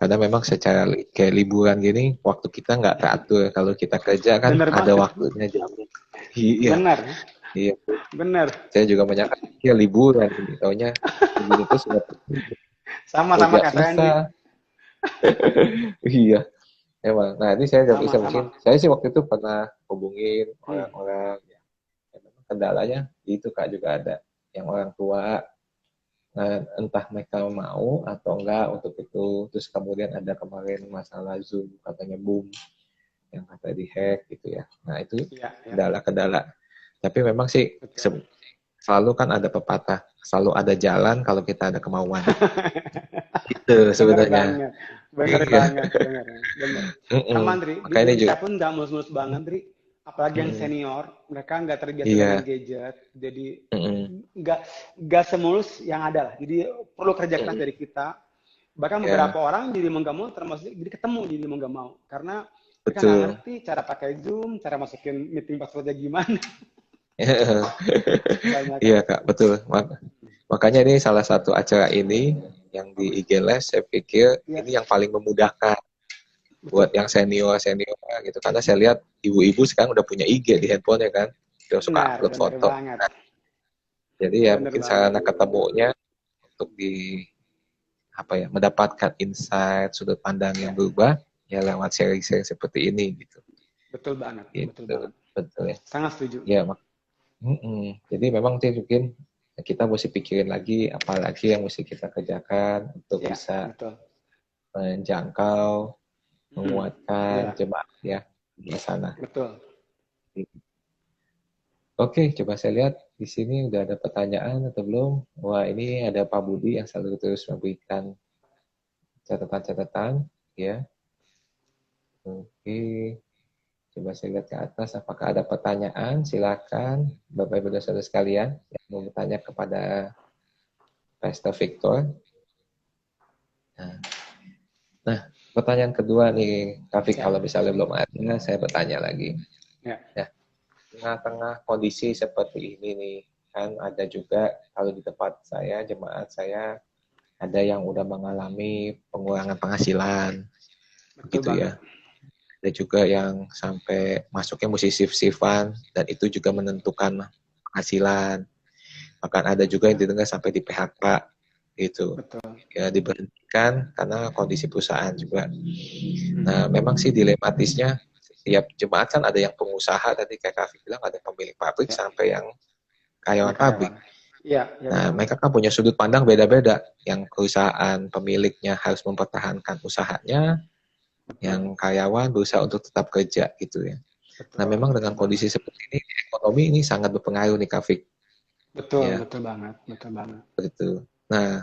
Karena memang secara kayak liburan gini, waktu kita nggak teratur. Kalau kita kerja kan ada waktunya jam. Iya. Benar. Iya. Benar. Saya juga menyangka ya liburan, taunya liburan itu sudah sama-sama Kak Randy. Iya. Emang. Nah, ini saya nggak bisa mungkin. Saya sih waktu itu pernah hubungin orang-orang. Ya. Kendalanya itu Kak juga ada yang orang tua. Nah, entah mereka mau atau enggak untuk itu. Terus kemudian ada kemarin masalah Zoom katanya boom yang kata dihack gitu ya. Nah itu kendala-kendala. Tapi memang sih selalu kan ada pepatah, selalu ada jalan kalau kita ada kemauan. Itu sebenarnya. Benar banget. Sama Andri, di Indonesia pun nggak mulus-mulus banget, Andri. apalagi yang senior, mereka nggak terbiasa dengan Iya. gadget, jadi Mm-mm. nggak nggak semulus yang ada lah. Jadi perlu kerja keras Mm-mm. dari kita. Bahkan beberapa Ya, orang jadi mau nggak mau, termasuk jadi ketemu jadi mau nggak mau, karena mereka nggak betul. ngerti cara pakai Zoom, cara masukin meeting passwordnya gimana, banyak Iya kan. Kak, betul. Makanya ini salah satu acara ini yang di Bagus. IG Live, saya pikir ini yang Yes, paling memudahkan buat betul. yang senior gitu. Karena saya lihat ibu-ibu sekarang udah punya IG di handphone ya kan, udah suka Benar, upload benar foto. banget. Jadi ya Benar mungkin banget. sarana ketemunya untuk di apa ya, mendapatkan insight sudut pandang yang Ya, berubah ya lewat sharing-sharing seperti ini gitu. betul banget, betul Gitu. banget. Betul ya. Sangat setuju. Ya, jadi memang mungkin kita mesti pikirin lagi apalagi yang mesti kita kerjakan untuk Ya, bisa betul. menjangkau, menguatkan Ya, jemaat ya di sana. betul. Oke, coba saya lihat di sini udah ada pertanyaan atau belum? Wah, ini ada Pak Budi yang selalu terus memberikan catatan-catatan ya. Oke, coba saya lihat ke atas apakah ada pertanyaan? Silakan Bapak Ibu dan Saudara sekalian yang mau bertanya kepada Pastor Victor. Nah, Nah, pertanyaan kedua nih, Kafik, Ya, kalau misalnya belum ada, saya bertanya lagi. ya, Ya, tengah-tengah kondisi seperti ini nih, kan ada juga kalau di tempat saya, jemaat saya, ada yang udah mengalami pengurangan penghasilan, betul begitu banget. ya. Ada juga yang sampai masuknya mesti shift-shiftan, dan itu juga menentukan penghasilan. Bahkan ada juga yang Ya, didengar sampai di PHK, gitu. betul. Ya, diberhentikan karena kondisi perusahaan juga. Nah, Mhm. memang sih dilematisnya setiap jemaat kan ada yang pengusaha tadi kayak Kavi bilang ada pemilik pabrik Ya, sampai yang ya karyawan pabrik. karyawan. Iya, iya Nah, betul. mereka kan punya sudut pandang beda-beda. Yang perusahaan pemiliknya harus mempertahankan usahanya, Betul. yang karyawan berusaha untuk tetap kerja gitu ya. Nah, Betul, memang betul dengan banget. kondisi seperti ini, ekonomi ini sangat berpengaruh nih Kavik. Betul, Ya, betul banget, betul banget. begitu. Nah,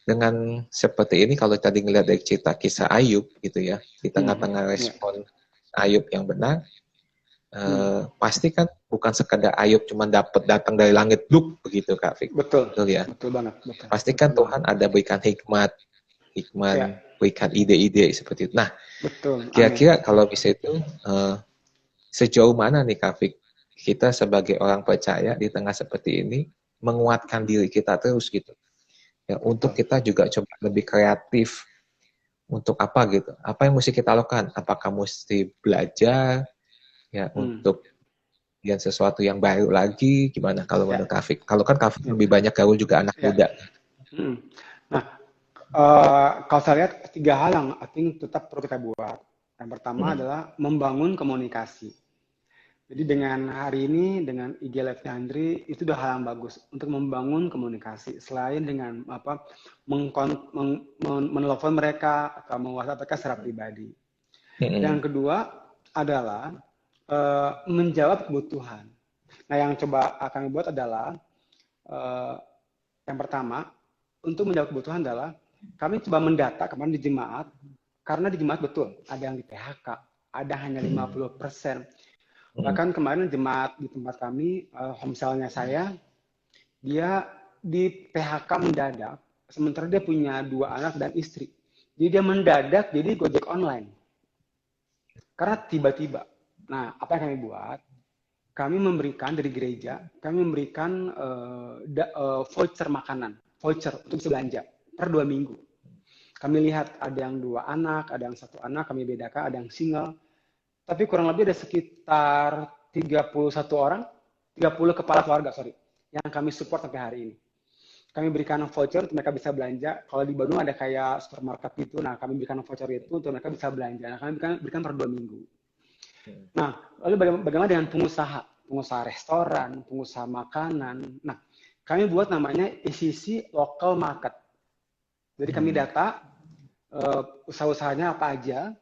dengan seperti ini kalau tadi ngelihat dari cerita kisah Ayub gitu ya, di Mhm. tengah-tengah Ya. respon Ayub yang benar, Hmm. pasti kan bukan sekadar Ayub cuma dapat datang dari langit bluk begitu Kak Fik. Betul, Betul ya. betul banget, betul, Pasti betul kan banget. Tuhan ada berikan hikmat, Ya, berikan ide-ide seperti itu. Nah, betul. Amin. kira-kira kalau bisa itu sejauh mana nih Kak Fik kita sebagai orang percaya di tengah seperti ini menguatkan diri kita terus gitu. Ya, untuk Betul. kita juga coba lebih kreatif untuk apa gitu. Apa yang mesti kita lakukan? Apakah mesti belajar ya Hmm. untuk yang sesuatu yang baru lagi gimana kalau Ya, menurut Kafik? Kalau kan Kafik ya, lebih banyak gaul juga anak ya. muda. Hmm. Nah, kalau saya lihat tiga hal yang I think tetap perlu kita buat. Yang pertama Hmm. adalah membangun komunikasi. Jadi dengan hari ini, dengan IG Live-nya Andri, itu udah hal yang bagus untuk membangun komunikasi. Selain dengan apa, menelpon mereka atau me-WhatsApp mereka secara pribadi. Hmm. Yang kedua adalah menjawab kebutuhan. Nah, yang coba kami buat adalah eh, yang pertama, untuk menjawab kebutuhan adalah kami coba mendata kemarin di jemaat, karena di jemaat betul ada yang di PHK, ada hanya Hmm. 50%. Hmm. Bahkan kemarin jemaat di tempat kami, homestyle-nya saya, dia di PHK mendadak, sementara dia punya 2 anak dan istri. Jadi dia mendadak jadi Gojek online. Karena tiba-tiba. Nah, apa yang kami buat? Kami memberikan dari gereja, kami memberikan voucher makanan, voucher untuk bisa belanja per 2 minggu. Kami lihat ada yang 2 anak, ada yang 1 anak, kami bedakan, ada yang single. Tapi kurang lebih ada sekitar 31 orang, 30 kepala keluarga, sorry, yang kami support sampai hari ini. Kami berikan voucher untuk mereka bisa belanja. Kalau di Bandung ada kayak supermarket gitu, nah kami berikan voucher itu untuk mereka bisa belanja. Nah, kami berikan per 2 minggu. Nah, lalu bagaimana dengan pengusaha? Pengusaha restoran, pengusaha makanan. Nah, kami buat namanya ECC Local Market. Jadi kami Hmm. data usaha-usahanya apa aja,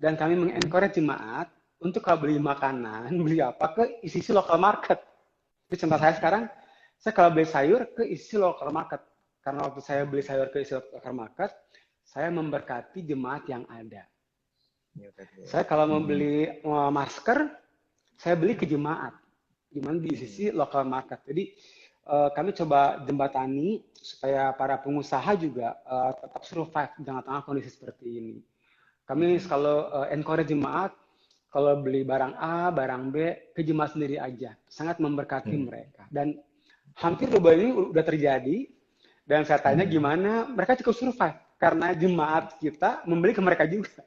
dan kami mengencourage jemaat untuk kalau beli makanan, beli apa ke ECC Local Market. Jadi contoh saya sekarang, saya kalau beli sayur ke ECC Local Market. Karena waktu saya beli sayur ke ECC Local Market, saya memberkati jemaat yang ada. Saya kalau mau Hmm. beli masker, saya beli ke jemaat, gimana di sisi local market. Jadi kami coba jembatani supaya para pengusaha juga tetap survive di tengah-tengah kondisi seperti ini. Kami selalu encourage jemaat kalau beli barang A, barang B ke jemaat sendiri aja, sangat memberkati mereka. Dan hampir dua ini udah terjadi. Dan saya tanya gimana, mereka cukup survive karena jemaat kita membeli ke mereka juga.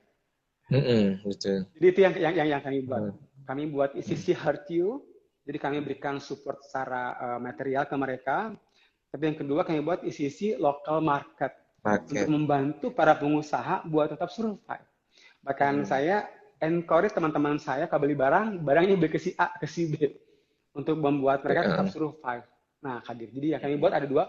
Betul. Jadi itu yang kami buat. Kami buat sisi Heart You, jadi kami berikan support secara material ke mereka. Tapi yang kedua kami buat sisi local market untuk membantu para pengusaha buat tetap survive. Bahkan saya encourage teman-teman saya kalau beli barangnya beli ke si A, ke si B untuk membuat mereka tetap survive. Nah, Kadir. Jadi yang kami buat ada dua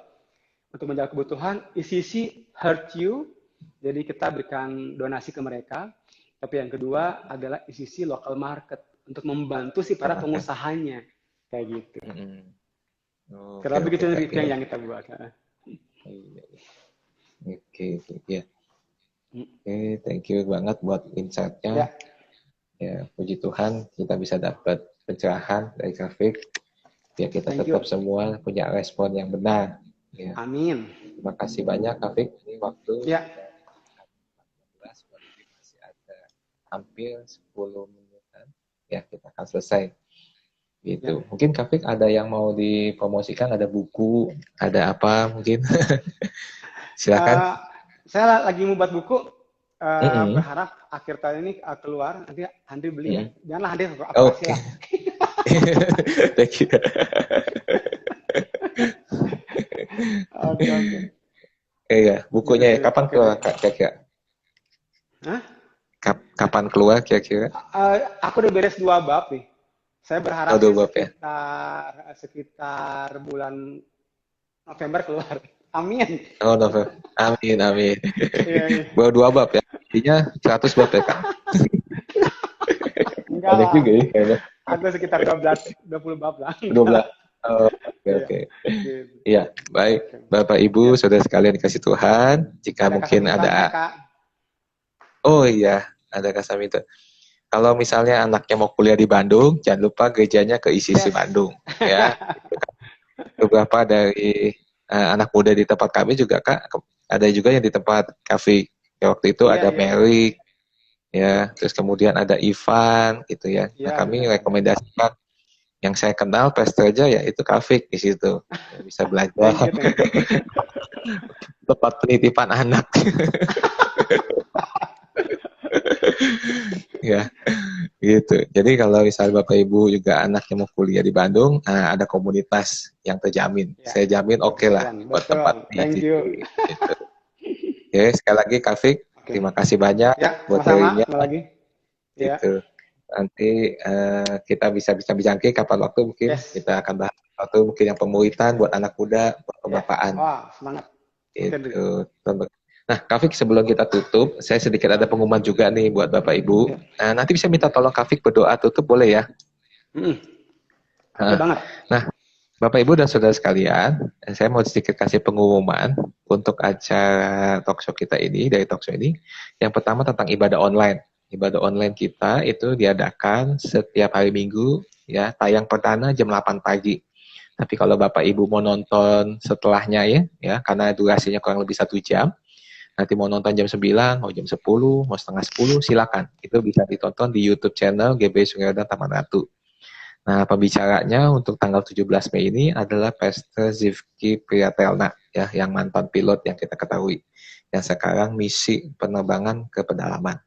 untuk menjaga kebutuhan, sisi Heart You, jadi kita berikan donasi ke mereka. Tapi yang kedua adalah sisi local market untuk membantu si para pengusahanya kayak gitu. Karena begitu yang kita buat. Oke, ya. Oke, thank you banget buat insight-nya. Ya, puji Tuhan kita bisa dapat pencerahan dari Kak Fik. Biar kita tetap semua punya respon yang benar. Ya. Amin. Terima kasih banyak Kak Fik. Ini waktu masih ada hampir 10 menitan. Ya, kita akan selesai. Gitu. Mungkin Kak Fik ada yang mau dipromosikan, ada buku, ada apa mungkin? Silakan. Saya lagi membuat buku. Berharap akhir tahun ini keluar. Nanti Andri beli ya. Janganlah Andri apresiasi lah. Thank you. Oke. Iya, bukunya ya. Kapan keluar kira-kira? Kapan keluar kira-kira? Aku udah beres 2 bab nih. Saya berharap sekitar bulan November keluar. Amin. Oh, November. Amin. Baru 2 bab ya. Intinya 100 bab ya, Kak? Enggak banyak lah. juga ya kayaknya. Ada sekitar 20 bab lah. 12. Oh, oke. Iya, baik. Bapak Ibu, saudara sekalian dikasih Tuhan, jika mungkin ada Oh iya, ada Kasamito. Kalau misalnya anaknya mau kuliah di Bandung, jangan lupa gerejanya ke ICC Bandung, ya. Beberapa dari anak muda di tempat kami juga, Kak, ada juga yang di tempat kafe. Ya, waktu itu ada Mary, ya, terus kemudian ada Ivan, gitu ya. Nah, kami rekomendasikan yang saya kenal Pastor aja ya itu Kafik di situ, ya, bisa belajar tempat penitipan anak. Ya, gitu. Jadi kalau misalnya Bapak Ibu juga anaknya mau kuliah di Bandung, ada komunitas yang terjamin. Ya. Saya jamin oke lah buat tempat di situ. Gitu. Oke, sekali lagi Kafik, terima kasih banyak buat harinya. Gitu. Nanti kita bisa bincang-bincangin kapan waktu mungkin kita akan bahas waktu mungkin yang pemulitan buat anak muda, buat kebapaan. Wah, semangat. Gitu. Nah, Kafik sebelum kita tutup, saya sedikit ada pengumuman juga nih buat Bapak Ibu. Nah, nanti bisa minta tolong Kafik berdoa tutup boleh ya? Banget. Nah, Bapak Ibu dan saudara sekalian, saya mau sedikit kasih pengumuman untuk acara talkshow kita ini, dari talkshow ini. Yang pertama tentang ibadah online. Ibadah online kita itu diadakan setiap hari Minggu, ya, tayang perdana jam 8 pagi. Tapi kalau Bapak Ibu mau nonton setelahnya ya, karena durasinya kurang lebih 1 jam, nanti mau nonton jam 9, mau jam 10, mau setengah 10, silakan. Itu bisa ditonton di YouTube channel GB Suryardan Taman Ratu. Nah, pembicaranya untuk tanggal 17 Mei ini adalah Pastor Zivki Priyatelna, ya, yang mantan pilot yang kita ketahui. Yang sekarang misi penerbangan ke pedalaman.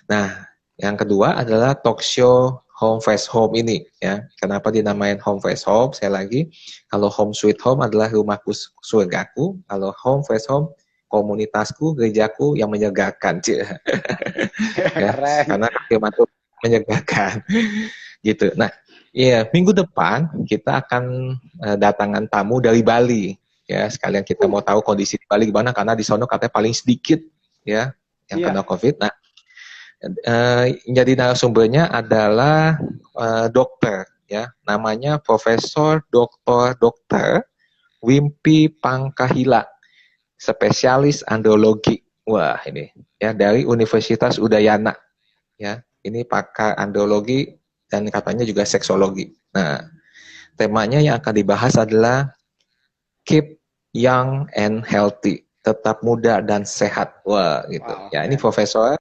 Nah, yang kedua adalah talk show Home Fresh Home ini, ya. Kenapa dinamain Home Fresh Home? Saya lagi, kalau Home Sweet Home adalah rumahku surgaku, kalau Home Fresh Home komunitasku, gerejaku yang menyegarkan, ya, karena firman Tuhan menyegarkan, gitu. Nah, ya minggu depan kita akan datangan tamu dari Bali, ya. Sekalian kita mau tahu kondisi di Bali gimana, karena di sana katanya paling sedikit, ya, yang kena COVID. Nah, jadi narasumbernya adalah dokter, ya, namanya Profesor Dokter Wimpi Pangkahila, spesialis andrologi. Wah, ini ya dari Universitas Udayana. Ya, ini pakar andrologi dan katanya juga seksologi. Nah, temanya yang akan dibahas adalah keep young and healthy, tetap muda dan sehat. Wah, gitu. Wow, Ya, ini keren. profesor,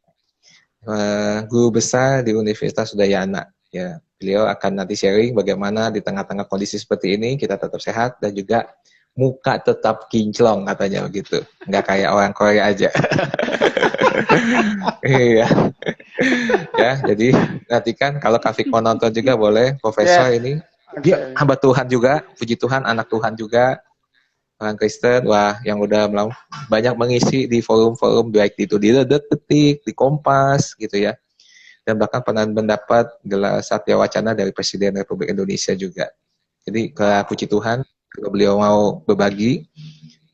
guru besar di Universitas Udayana. Ya, beliau akan nanti sharing bagaimana di tengah-tengah kondisi seperti ini kita tetap sehat dan juga muka tetap kinclong katanya begitu. Nggak kayak orang Korea aja. Iya. Ya, jadi nanti kan kalau Kafik mau nonton juga boleh, profesor Yes. ini. Oke. Dia hamba Tuhan juga, puji Tuhan, anak Tuhan juga, orang Kristen. Wah, yang udah banyak mengisi di forum-forum baik itu di Detik, di Kompas gitu ya. Dan bahkan pernah mendapat gelar Satya Wacana dari Presiden Republik Indonesia juga. Jadi puji Tuhan kalau beliau mau berbagi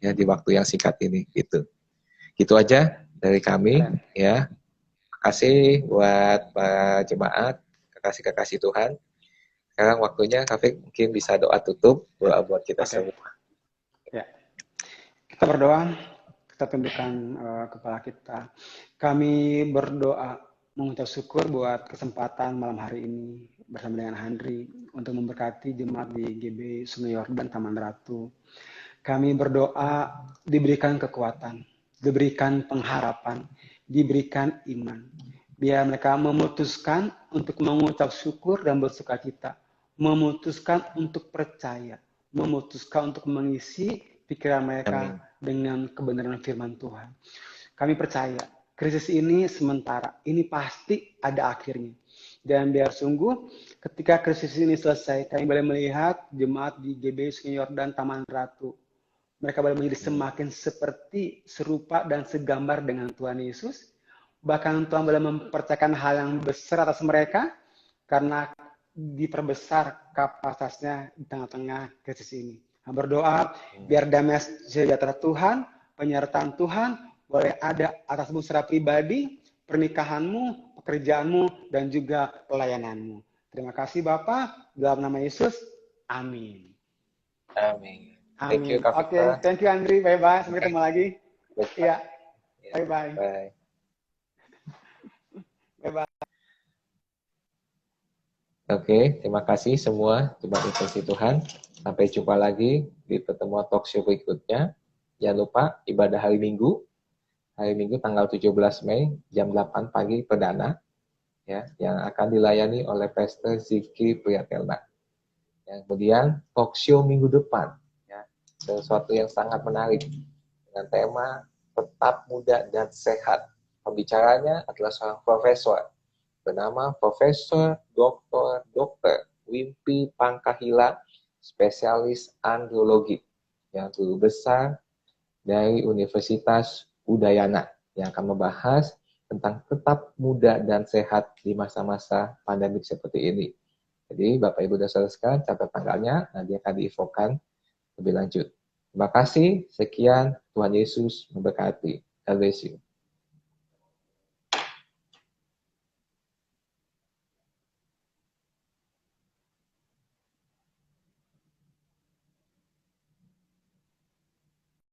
ya di waktu yang singkat ini gitu. Gitu aja dari kami Keren. ya. Terima kasih buat para jemaat, kekasih-kekasih Tuhan. Sekarang waktunya Kafik mungkin bisa doa tutup, doa buat kita Oke. semua. Ya. Kita berdoa, kita tundukkan kepala kita. Kami berdoa mengucap syukur buat kesempatan malam hari ini bersama dengan Handri untuk memberkati jemaat di GB Sungai Yordan Taman Ratu. Kami berdoa diberikan kekuatan, diberikan pengharapan, diberikan iman. Biar mereka memutuskan untuk mengucap syukur dan bersukacita, memutuskan untuk percaya, memutuskan untuk mengisi pikiran mereka Amin. dengan kebenaran firman Tuhan. Kami percaya krisis ini sementara, ini pasti ada akhirnya. Dan biar sungguh ketika krisis ini selesai, kami boleh melihat jemaat di GB Sungai Yordan Taman Ratu. Mereka boleh menjadi semakin seperti, serupa, dan segambar dengan Tuhan Yesus. Bahkan Tuhan boleh mempercayakan hal yang besar atas mereka, karena diperbesar kapasitasnya di tengah-tengah krisis ini. Berdoa, biar damai sejahtera Tuhan, penyertaan Tuhan, boleh ada atasmu secara pribadi, pernikahanmu, pekerjaanmu, dan juga pelayananmu. Terima kasih Bapak, dalam nama Yesus, amin. Amin. Thank you Amin. Kafik. Oke, thank you Andri. Bye-bye. Sampai ketemu lagi. Iya, bye-bye. Bye. Bye-bye. Oke, terima kasih semua jemaat Inspirasi Tuhan. Sampai jumpa lagi di pertemuan talk show berikutnya. Jangan lupa ibadah hari Minggu. Hari Minggu tanggal 17 Mei jam 8 pagi perdana ya, yang akan dilayani oleh Pastor Ziki Priyatelna. Yang kemudian talk show minggu depan ya, sesuatu yang sangat menarik dengan tema tetap muda dan sehat. Pembicaranya adalah seorang profesor bernama Profesor Dr. Wimpi Pangkahila, spesialis andrologi, yang guru besar dari Universitas Udayana, yang akan membahas tentang tetap muda dan sehat di masa-masa pandemik seperti ini. Jadi Bapak Ibu dan Saudara sekalian, catat tanggalnya, nanti akan diinfokan lebih lanjut. Terima kasih, sekian, Tuhan Yesus memberkati. God bless you.